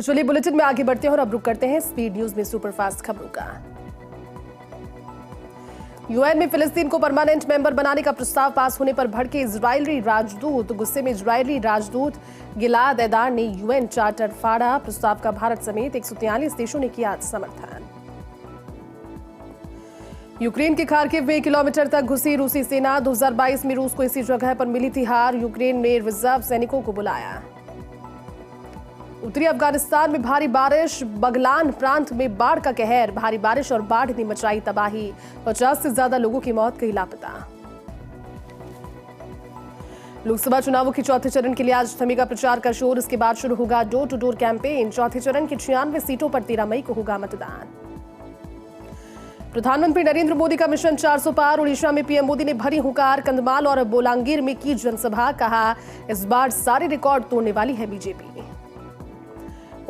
तो चलिए बुलेटिन में आगे बढ़ते हैं और अब रुक करते हैं स्पीड न्यूज में सुपरफास्ट खबरों का। यूएन में फिलिस्तीन को परमानेंट मेंबर बनाने का प्रस्ताव पास होने पर भड़के इजरायली राजदूत। गुस्से में इजरायली राजदूत गिलाद एदार ने यूएन चार्टर फाड़ा। प्रस्ताव का भारत समेत 143 देशों ने किया समर्थन। यूक्रेन के खार्किव में किलोमीटर तक घुसी रूसी सेना। 2022 में रूस को इसी जगह पर मिली थी हार। यूक्रेन ने रिजर्व सैनिकों को बुलाया। उत्तरी अफगानिस्तान में भारी बारिश। बगलान प्रांत में बाढ़ का कहर। भारी बारिश और बाढ़ ने मचाई तबाही। 50 से ज्यादा लोगों की मौत, कई लापता। लोकसभा चुनावों के चौथे चरण के लिए आज थमेगा प्रचार का शोर। इसके बाद शुरू होगा डोर टू डोर कैंपेन। चौथे चरण की 96 सीटों पर 13 मई को होगा मतदान। प्रधानमंत्री नरेंद्र मोदी का मिशन 400 पार। उड़ीसा में पीएम मोदी ने भरी हुंकार। कंधमाल और बोलांगीर में की जनसभा। कहा, इस बार सारे रिकॉर्ड तोड़ने वाली है बीजेपी।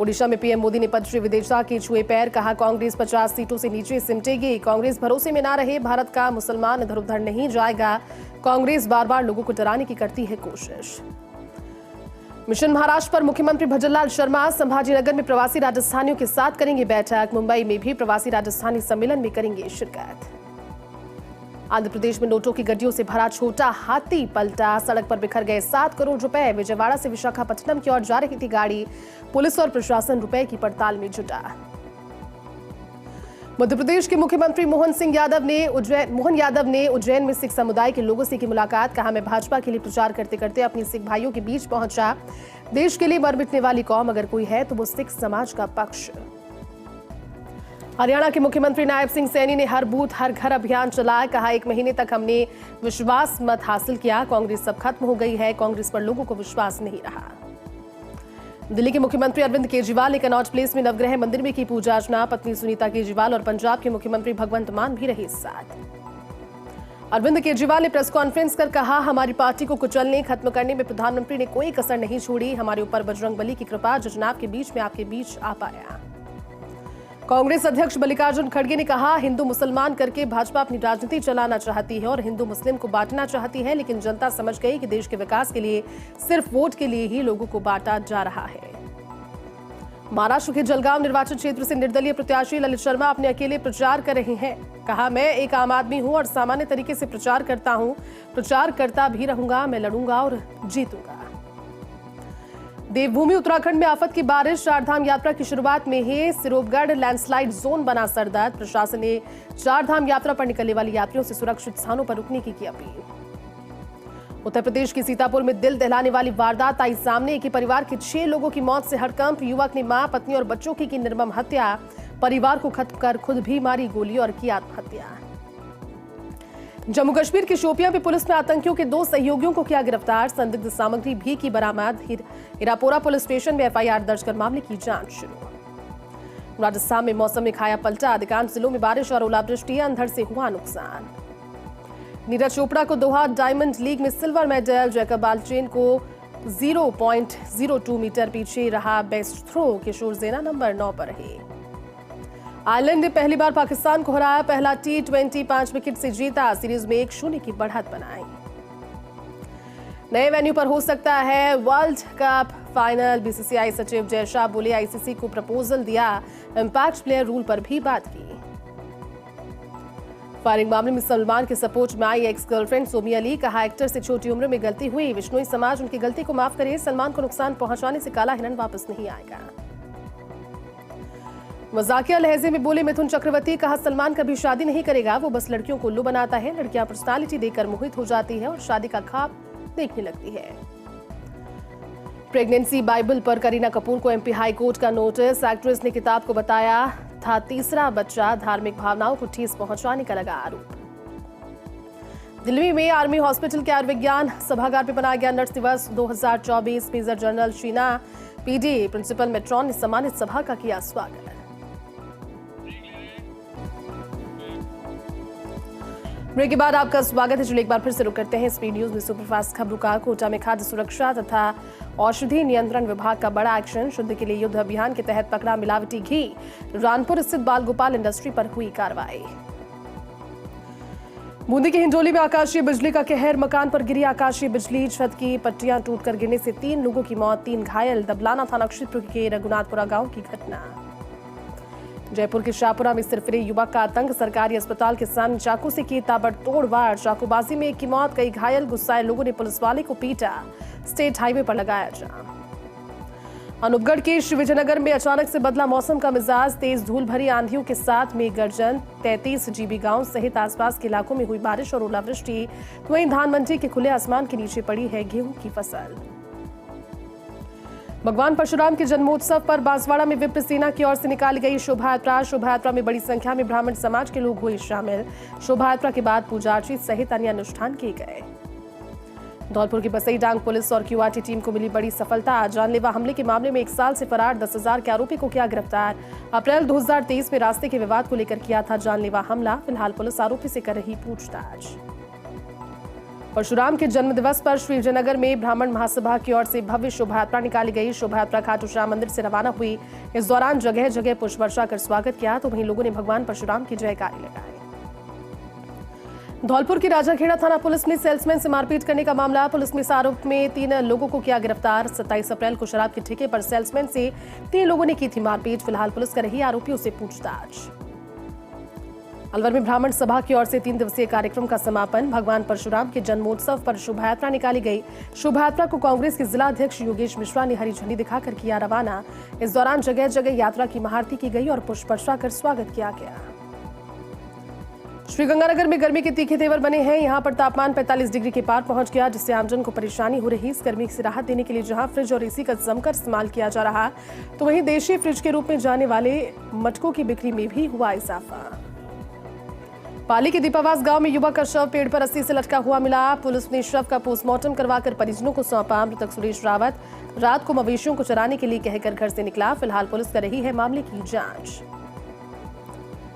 ओडिशा में पीएम मोदी ने पद विदिशा के छुए पैर। कहा, कांग्रेस 50 सीटों से नीचे सिमटेगी। कांग्रेस भरोसे में ना रहे। भारत का मुसलमान इधर उधर नहीं जाएगा। कांग्रेस बार बार लोगों को डराने की करती है कोशिश। मिशन महाराष्ट्र पर मुख्यमंत्री भजनलाल शर्मा संभाजीनगर में प्रवासी राजस्थानियों के साथ करेंगे बैठक। मुंबई में भी प्रवासी राजस्थानी सम्मेलन में करेंगे शिरकत। आंध्र प्रदेश में नोटों की गड्डियों से भरा छोटा हाथी पलटा। सड़क पर बिखर गए 7 करोड़ रुपए। विजयवाड़ा से विशाखापट्टनम की ओर जा रही थी गाड़ी। पुलिस और प्रशासन रुपए की पड़ताल में जुटा। मध्य प्रदेश के मुख्यमंत्री मोहन यादव ने उज्जैन में सिख समुदाय के लोगों से की मुलाकात। कहा, मैं भाजपा के लिए प्रचार करते करते अपनी सिख भाइयों के बीच पहुंचा। देश के लिए मर मिटने वाली कौम अगर कोई है तो वो सिख समाज का पक्ष। हरियाणा के मुख्यमंत्री नायब सिंह सैनी ने हर बूथ हर घर अभियान चलाया। कहा, 1 महीने तक हमने विश्वास मत हासिल किया। कांग्रेस सब खत्म हो गई है। कांग्रेस पर लोगों को विश्वास नहीं रहा। दिल्ली के मुख्यमंत्री अरविंद केजरीवाल ने कनॉट प्लेस में नवग्रह मंदिर में की पूजा अर्चना। पत्नी सुनीता केजरीवाल और पंजाब के मुख्यमंत्री भगवंत मान भी रहे साथ। अरविंद केजरीवाल ने प्रेस कॉन्फ्रेंस कर कहा, हमारी पार्टी को कुचलने खत्म करने में प्रधानमंत्री ने कोई कसर नहीं छोड़ी। हमारे ऊपर बजरंगबली की कृपा जो चुनाव के बीच में आपके बीच आ पाया। कांग्रेस अध्यक्ष मल्लिकार्जुन खड़गे ने कहा, हिंदू मुसलमान करके भाजपा अपनी राजनीति चलाना चाहती है और हिंदू मुस्लिम को बांटना चाहती है, लेकिन जनता समझ गई कि देश के विकास के लिए सिर्फ वोट के लिए ही लोगों को बांटा जा रहा है। महाराष्ट्र के जलगांव निर्वाचन क्षेत्र से निर्दलीय प्रत्याशी ललित शर्मा अपने अकेले प्रचार कर रहे हैं। कहा, मैं एक आम आदमी हूं और सामान्य तरीके से प्रचार करता हूं। प्रचार करता भी रहूंगा। मैं लड़ूंगा और जीतूंगा। देवभूमि उत्तराखंड में आफत की बारिश। 4 धाम यात्रा की शुरुआत में ही सिरोपगढ़ लैंडस्लाइड जोन बना सरदर्द। प्रशासन ने 4 धाम यात्रा पर निकलने वाले यात्रियों से सुरक्षित स्थानों पर रुकने की अपील। उत्तर प्रदेश के सीतापुर में दिल दहलाने वाली वारदात आई सामने। एक ही परिवार के 6 लोगों की मौत से हड़कंप। युवक ने मां, पत्नी और बच्चों की निर्मम हत्या। परिवार को खत्म कर खुद भी मारी गोली और की आत्महत्या। जम्मू कश्मीर के शोपियां में पुलिस ने आतंकियों के 2 सहयोगियों को किया गिरफ्तार। संदिग्ध सामग्री भी की बरामद। हीरापोरा पुलिस स्टेशन में एफआईआर दर्ज कर मामले की जांच शुरू। राजस्थान में मौसम ने खाया पलटा। अधिकांश जिलों में बारिश और ओलावृष्टि। अंधड़ से हुआ नुकसान। नीरज चोपड़ा को दोहा डायमंड लीग में सिल्वर मेडल। जैकब बालचेन को 0.02 मीटर पीछे रहा बेस्ट थ्रो। किशोर जेना नंबर 9 पर रहे। आयरलैंड ने पहली बार पाकिस्तान को हराया। पहला T20 5 विकेट से जीता। सीरीज में 1-0 की बढ़त बनाई। नए वेन्यू पर हो सकता है वर्ल्ड कप फाइनल। बीसीसीआई सचिव जय शाह बोले, आईसीसी को प्रपोजल दिया। इंपैक्ट प्लेयर रूल पर भी बात की। फायरिंग मामले में सलमान के सपोर्ट में आई एक्स गर्लफ्रेंड सोमी अली। कहा, एक्टर से छोटी उम्र में गलती हुई। विश्नोई समाज उनकी गलती को माफ करे। सलमान को नुकसान पहुंचाने से काला हिरन वापस नहीं आएगा। मजाकिया लहजे में बोले मिथुन चक्रवर्ती। कहा, सलमान कभी शादी नहीं करेगा। वो बस लड़कियों को उल्लू बनाता है। लड़कियां पर्सनालिटी देकर मोहित हो जाती है और शादी का ख्वाब देखने लगती है। प्रेगनेंसी बाइबल पर करीना कपूर को एमपी हाई कोर्ट का नोटिस। एक्ट्रेस ने किताब को बताया था तीसरा बच्चा। धार्मिक भावनाओं को ठेस पहुंचाने का लगा आरोप। दिल्ली में आर्मी हॉस्पिटल के आयुर्विज्ञान सभागार में बनाया गया नर्स दिवस 2024। Major general Sheena PD principal matron ने सम्मानित सभा का किया स्वागत। ब्रेक के बाद आपका स्वागत है। चलिए एक बार फिर से रुक करते हैं स्पीड न्यूज में सुपरफास्ट खबरों का। कोटा में खाद्य सुरक्षा तथा औषधि नियंत्रण विभाग का बड़ा एक्शन। शुद्ध के लिए युद्ध अभियान के तहत पकड़ा मिलावटी घी। रानपुर स्थित बाल गोपाल इंडस्ट्री पर हुई कार्रवाई। बूंदी के हिंडोली में आकाशीय बिजली का कहर, मकान पर गिरी आकाशीय बिजली, छत की पट्टियां टूटकर गिरने से 3 लोगों की मौत, 3 घायल। दबलाना थाना क्षेत्र के रघुनाथपुरा गांव की घटना। जयपुर के शाहपुरा में सिरफिरे युवक का आतंक, सरकारी अस्पताल के सामने चाकू से की ताबड़तोड़ वार, चाकूबाजी में एक की मौत, कई घायल। गुस्साए लोगों ने पुलिस वाले को पीटा, स्टेट हाईवे पर लगाया जाम। अनूपगढ़ के शिवजयनगर में अचानक से बदला मौसम का मिजाज, तेज धूल भरी आंधियों के साथ में गर्जन। 33 जीबी गांव सहित आसपास के इलाकों में हुई बारिश और ओलावृष्टि। वहीं धान मंडी के खुले आसमान के नीचे पड़ी है गेहूं की फसल। भगवान परशुराम के जन्मोत्सव पर बांसवाड़ा में विप्र सेना की ओर से निकाली गई शोभा यात्रा। शोभा यात्रा में बड़ी संख्या में ब्राह्मण समाज के लोग हुए शामिल। शोभा यात्रा के बाद पूजा अर्चित सहित अन्य अनुष्ठान किए गए। धौलपुर की बसई डांग पुलिस और क्यूआरटी टीम को मिली बड़ी सफलता। जानलेवा हमले के मामले में 1 साल से फरार 10,000 के आरोपी को किया गिरफ्तार। अप्रैल 2023 में रास्ते के विवाद को लेकर किया था जानलेवा हमला। फिलहाल पुलिस आरोपी से कर रही पूछताछ। परशुराम के जन्म दिवस पर शिवजयनगर में ब्राह्मण महासभा की ओर से भव्य शोभा यात्रा निकाली गई। शोभा यात्रा खाटू श्याम मंदिर से रवाना हुई। इस दौरान जगह जगह पुष्प वर्षा कर स्वागत किया, तो वहीं लोगों ने भगवान परशुराम की जयकारी लगाई। धौलपुर की राजाखेड़ा थाना पुलिस ने सेल्समैन से मारपीट करने का मामला। पुलिस ने इस आरोप में 3 लोगों को किया गिरफ्तार। 27 अप्रैल को शराब के ठेके पर सेल्समैन से 3 लोगों ने की थी मारपीट। फिलहाल पुलिस कर रही आरोपियों से पूछताछ। अलवर में ब्राह्मण सभा की ओर से 3 दिवसीय कार्यक्रम का समापन। भगवान परशुराम के जन्मोत्सव पर शोभा यात्रा निकाली गई। शोभा यात्रा को कांग्रेस के जिला अध्यक्ष योगेश मिश्रा ने हरी झंडी दिखाकर किया रवाना। इस दौरान जगह जगह यात्रा की महाआरती की गई और पुष्प वर्षा कर स्वागत किया गया। श्रीगंगानगर में गर्मी के तीखे तेवर बने हैं। यहां पर तापमान 45 डिग्री के पार पहुंच गया, जिससे आमजन को परेशानी हो रही। इस गर्मी से राहत देने के लिए जहां फ्रिज और एसी का जमकर इस्तेमाल किया जा रहा, तो वहीं देशी फ्रिज के रूप में जाने वाले मटकों की बिक्री में भी हुआ इजाफा। पाली के दीपावास गांव में युवक का शव पेड़ पर रस्सी से लटका हुआ मिला। पुलिस ने शव का पोस्टमार्टम करवाकर परिजनों को सौंपा। मृतक सुरेश रावत रात को मवेशियों को चराने के लिए कहकर घर से निकला। फिलहाल पुलिस कर रही है मामले की जांच।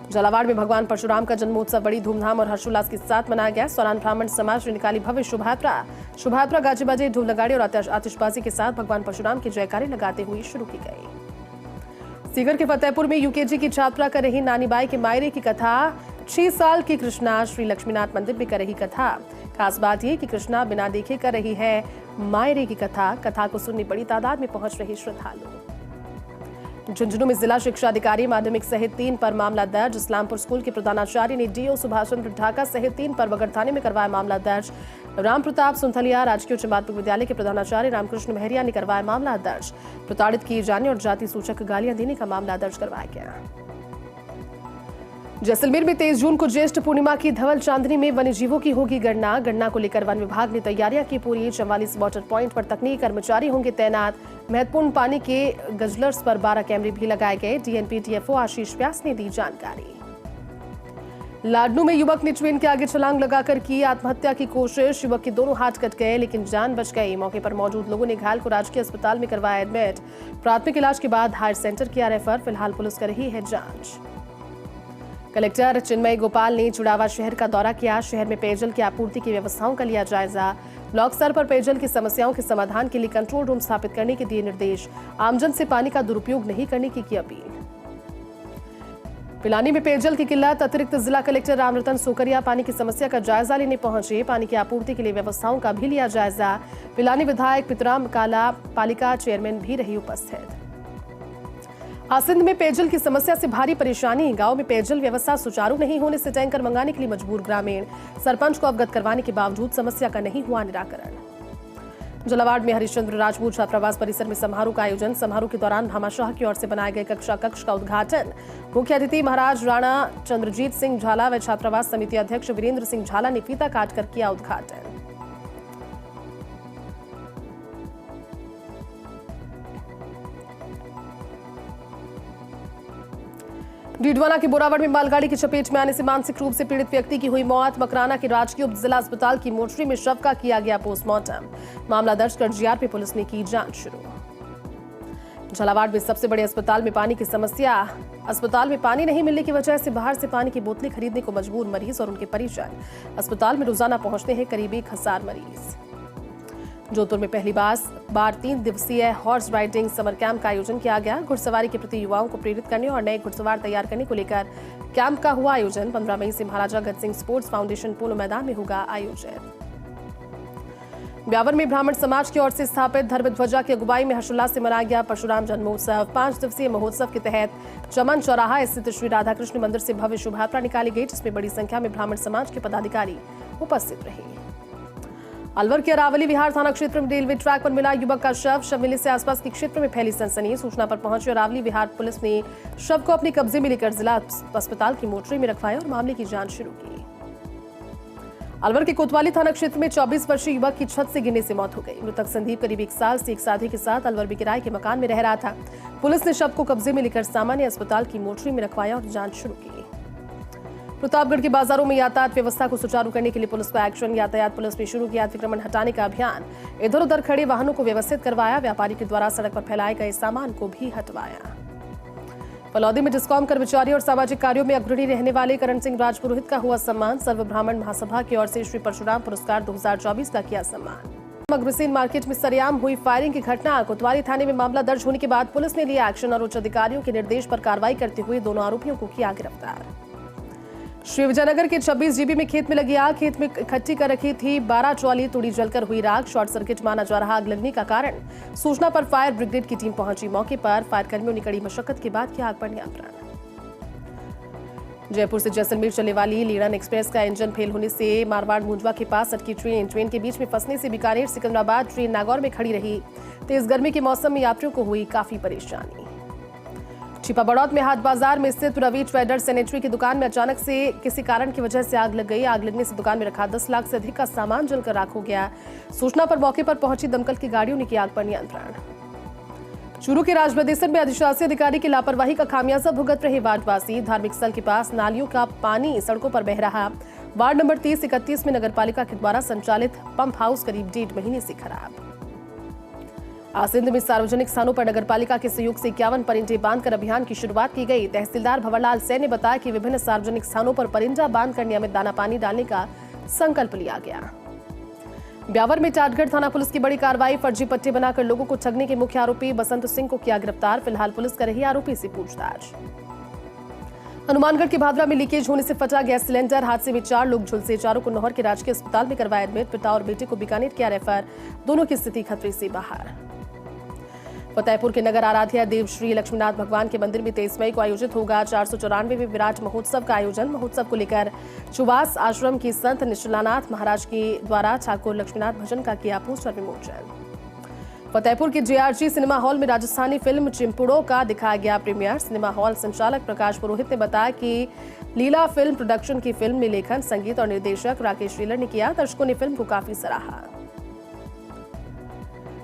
झालावाड़ में भगवान परशुराम का जन्मोत्सव बड़ी धूमधाम और हर्षोल्लास के साथ मनाया गया। इस दौरान ब्राह्मण समाज ने निकाली भव्य शोभा यात्रा। शोभा यात्रा गाजे बाजे, ढोल नगाड़े और आतिशबाजी के साथ भगवान परशुराम की जयकारी लगाते हुए शुरू की गई। सीकर के फतेहपुर में यूकेजी की छात्रा कर रही नानी बाई के मायरे की कथा। 6 साल की कृष्णा श्री लक्ष्मीनाथ मंदिर में कर रही कथा। खास बात यह कि कृष्णा बिना देखे कर रही है मायरे की कथा। कथा को सुनने बड़ी तादाद में पहुंच रहे श्रद्धालु। झुंझुनू में जिला शिक्षा अधिकारी माध्यमिक सहित 3 पर मामला दर्ज। इस्लामपुर स्कूल के प्रधानाचार्य ने डीओ सुभाष चंद्र ढाका सहित 3 पर बगड़ थाने में करवाया मामला दर्ज। राम प्रताप सुंथलिया राजकीय उच्च माध्यमिक विद्यालय के प्रधानाचार्य रामकृष्ण महरिया ने करवाया मामला दर्ज। प्रताड़ित किए जाने और जाति सूचक गालियां देने का मामला दर्ज करवाया गया। जैसलमेर में 23 जून को ज्येष्ठ पूर्णिमा की धवल चांदनी में वन्यजीवों की होगी गणना। गणना को लेकर वन विभाग ने तैयारियां की पूरी। 44 वाटर पॉइंट पर तकनीकी कर्मचारी होंगे तैनात। महत्वपूर्ण पानी के गजलर्स पर 12 कैमरे भी लगाए गए। डीएनपी टीएफओ आशीष व्यास ने दी जानकारी। लाडनू में युवक ने ट्रेन के आगे छलांग लगाकर की आत्महत्या की कोशिश। युवक के दोनों हाथ कट गए, लेकिन जान बच गई। मौके पर मौजूद लोगों ने घायल को राजकीय अस्पताल में करवाया एडमिट। प्राथमिक इलाज के बाद हायर सेंटर किया रेफर। फिलहाल पुलिस कर रही है जांच। कलेक्टर चिन्मय गोपाल ने चुड़ावा शहर का दौरा किया। शहर में पेयजल की आपूर्ति की व्यवस्थाओं का लिया जायजा। ब्लॉक स्तर पर पेयजल की समस्याओं के समाधान के लिए कंट्रोल रूम स्थापित करने के दिए निर्देश। आमजन से पानी का दुरुपयोग नहीं करने की अपील। पिलानी में पेयजल की किल्लत। अतिरिक्त जिला कलेक्टर रामरतन सोकरिया पानी की समस्या का जायजा लेने पहुंचे। पानी की आपूर्ति के लिए व्यवस्थाओं का भी लिया जायजा। पिलानी विधायक पितराम काला पालिका चेयरमैन भी रही उपस्थित। आसिंद में पेयजल की समस्या से भारी परेशानी। गांव में पेयजल व्यवस्था सुचारू नहीं होने से टैंकर मंगाने के लिए मजबूर ग्रामीण। सरपंच को अवगत करवाने के बावजूद समस्या का नहीं हुआ निराकरण। झालावाड़ में हरिश्चंद्र राजपूत छात्रावास परिसर में समारोह का आयोजन। समारोह के दौरान भामाशाह की ओर से बनाए गए कक्षा कक्ष का उद्घाटन। मुख्य अतिथि महाराज राणा चंद्रजीत सिंह झाला व छात्रावास समिति अध्यक्ष वीरेंद्र सिंह झाला ने फीता काटकर किया उद्घाटन। डीडवाना के बोरावड़ में मालगाड़ी की चपेट में आने से मानसिक रूप से पीड़ित व्यक्ति की हुई मौत। मकराना के राजकीय उप जिला अस्पताल की मोर्चरी में शव का किया गया पोस्टमार्टम। मामला दर्ज कर जीआरपी पुलिस ने की जांच शुरू। झालावाड़ में सबसे बड़े अस्पताल में पानी की समस्या। अस्पताल में पानी नहीं मिलने की वजह से बाहर से पानी की बोतलें खरीदने को मजबूर मरीज और उनके परिजन। अस्पताल में रोजाना पहुंचते हैं करीब 1000 मरीज। जोधपुर में पहली बार 3 दिवसीय हॉर्स राइडिंग समर कैंप का आयोजन किया गया। घुड़सवारी के प्रति युवाओं को प्रेरित करने और नए घुड़सवार तैयार करने को लेकर कैंप का हुआ आयोजन। 15 मई से महाराजा अगत सिंह स्पोर्ट्स फाउंडेशन पोलो मैदान में होगा आयोजन। ब्यावर में ब्राह्मण समाज की ओर से स्थापित धर्म ध्वजा की अगुवाई में हर्षोल्लास से मनाया गया परशुराम जन्मोत्सव। 5 दिवसीय महोत्सव के तहत चमन चौराहा स्थित श्री राधाकृष्ण मंदिर से भव्य शोभा यात्रा निकाली गई, जिसमें बड़ी संख्या में ब्राह्मण समाज के पदाधिकारी उपस्थित रहे। अलवर के अरावली विहार थाना क्षेत्र में रेलवे ट्रैक पर मिला युवक का शव मिलने से आसपास के क्षेत्र में फैली सनसनी। सूचना पर पहुंची अरावली विहार पुलिस ने शव को अपने कब्जे में लेकर जिला अस्पताल की मोर्चरी में रखवाया और मामले की जांच शुरू की। अलवर के कोतवाली थाना क्षेत्र में 24 वर्षीय युवक की छत से गिरने से मौत हो गई। मृतक संदीप करीब 1 साल से एक साथी के साथ अलवर में किराए के मकान में रह रहा था। पुलिस ने शव को कब्जे में लेकर सामान्य अस्पताल की मोर्चरी में रखवाया और जांच शुरू की। प्रतापगढ़ के बाजारों में यातायात व्यवस्था को सुचारू करने के लिए पुलिस का एक्शन। यातायात पुलिस ने शुरू किया अतिक्रमण हटाने का अभियान। इधर उधर खड़े वाहनों को व्यवस्थित करवाया। व्यापारी के द्वारा सड़क पर फैलाए गए सामान को भी हटवाया। फलौदी में डिस्कॉम कर्मचारी और सामाजिक कार्यों में अग्रणी रहने वाले करण सिंह राजपुरोहित का हुआ सम्मान। सर्व ब्राह्मण महासभा की ओर से श्री परशुराम पुरस्कार 2024 का किया सम्मान। अग्रसेन मार्केट में सरेआम हुई फायरिंग की घटना। कोतवाली थाने में मामला दर्ज होने के बाद पुलिस ने लिया एक्शन और उच्च अधिकारियों के निर्देश पर कार्रवाई करते हुए दोनों आरोपियों को किया गिरफ्तार। श्री विजयनगर के 26 जीबी में खेत में लगी आग। खेत में इकट्ठी कर रखी थी 12 ट्रॉली तुड़ी जलकर हुई राख। शॉर्ट सर्किट माना जा रहा आग लगने का कारण। सूचना पर फायर ब्रिगेड की टीम पहुंची मौके पर। फायर कर्मियों ने कड़ी मशक्कत के बाद किया आग पर नियंत्रण। जयपुर से जैसलमेर चलने वाली लीड़न एक्सप्रेस का इंजन फेल होने से मारवाड़ मुंजवा के पास अटकी ट्रेन के बीच में फंसने से बीकानेर सिकंदराबाद ट्रेन नागौर में खड़ी रही। तेज गर्मी के मौसम में यात्रियों को हुई काफी परेशानी। छिपा बड़ौत में हाट बाजार में स्थित रवि ट्रेडर सैनिटरी की दुकान में अचानक से किसी कारण की वजह से आग लग गई। आग लगने से दुकान में रखा 10 लाख से अधिक का सामान जलकर राख हो गया। सूचना पर मौके पर पहुंची दमकल की गाड़ियों ने किया आग पर नियंत्रण। चूरू के राजबदेसर में अधिशासी अधिकारी की लापरवाही का खामियाजा भुगत रहे वार्डवासी। धार्मिक स्थल के पास नालियों का पानी सड़कों पर बह रहा। वार्ड नंबर 30-31 में नगरपालिका के द्वारा संचालित पंप हाउस करीब 1.5 महीने से खराब। आसिंद में सार्वजनिक स्थानों पर नगरपालिका के सहयोग से 51 परिंदे बांधकर अभियान की शुरुआत की गई। तहसीलदार भंवरलाल सैन ने बताया कि विभिन्न सार्वजनिक स्थानों पर परिंदा बांधकर नियमित दाना पानी डालने का संकल्प लिया गया। ब्यावर में टाटगढ़ थाना पुलिस की बड़ी कार्रवाई। फर्जी पट्टे बनाकर लोगों को ठगने के मुख्य आरोपी बसंत सिंह को किया गिरफ्तार। फिलहाल पुलिस कर रही आरोपी से पूछताछ। हनुमानगढ़ के भादरा में लीकेज होने से फटा गैस सिलेंडर। हादसे में 4 लोग झुलसे। चारों को नौहर के राजकीय अस्पताल में करवाया एडमिट। पिता और बेटे को बीकानेर किया रेफर। दोनों की स्थिति खतरे से बाहर। फतेहपुर के नगर आराध्य देव श्री लक्ष्मीनाथ भगवान के मंदिर में 23 मई को आयोजित होगा 494वें विराट महोत्सव का आयोजन। महोत्सव को लेकर चुवास आश्रम की संत निश्चलानाथ महाराज के द्वारा ठाकुर लक्ष्मीनाथ भजन का किया पोस्टर विमोचन। फतेहपुर के JRG सिनेमा हॉल में राजस्थानी फिल्म चिंपुड़ो का दिखाया गया प्रीमियर। सिनेमा हॉल संचालक प्रकाश पुरोहित ने बताया कि लीला फिल्म प्रोडक्शन की फिल्म में लेखन, संगीत और निर्देशक राकेश रीलर ने किया। दर्शकों ने फिल्म को काफी सराहा।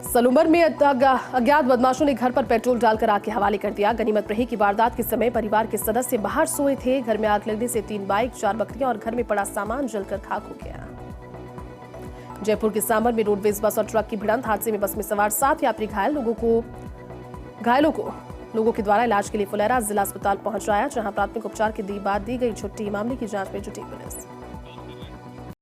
सलूमर में अज्ञात बदमाशों ने घर पर पेट्रोल डालकर आग के हवाले कर दिया। गनीमत रही कि वारदात के समय परिवार के सदस्य बाहर सोए थे। घर में आग लगने से 3 बाइक, 4 बकरियां और घर में पड़ा सामान जलकर खाक हो गया। जयपुर के सांबर में रोडवेज बस और ट्रक की भिड़ंत। हादसे में बस में सवार 7 यात्री घायल। घायलों को लोगों के द्वारा इलाज के लिए फुलेरा जिला अस्पताल पहुंचाया, जहां प्राथमिक उपचार के बाद दी गई छुट्टी। मामले की जांच में जुटी पुलिस।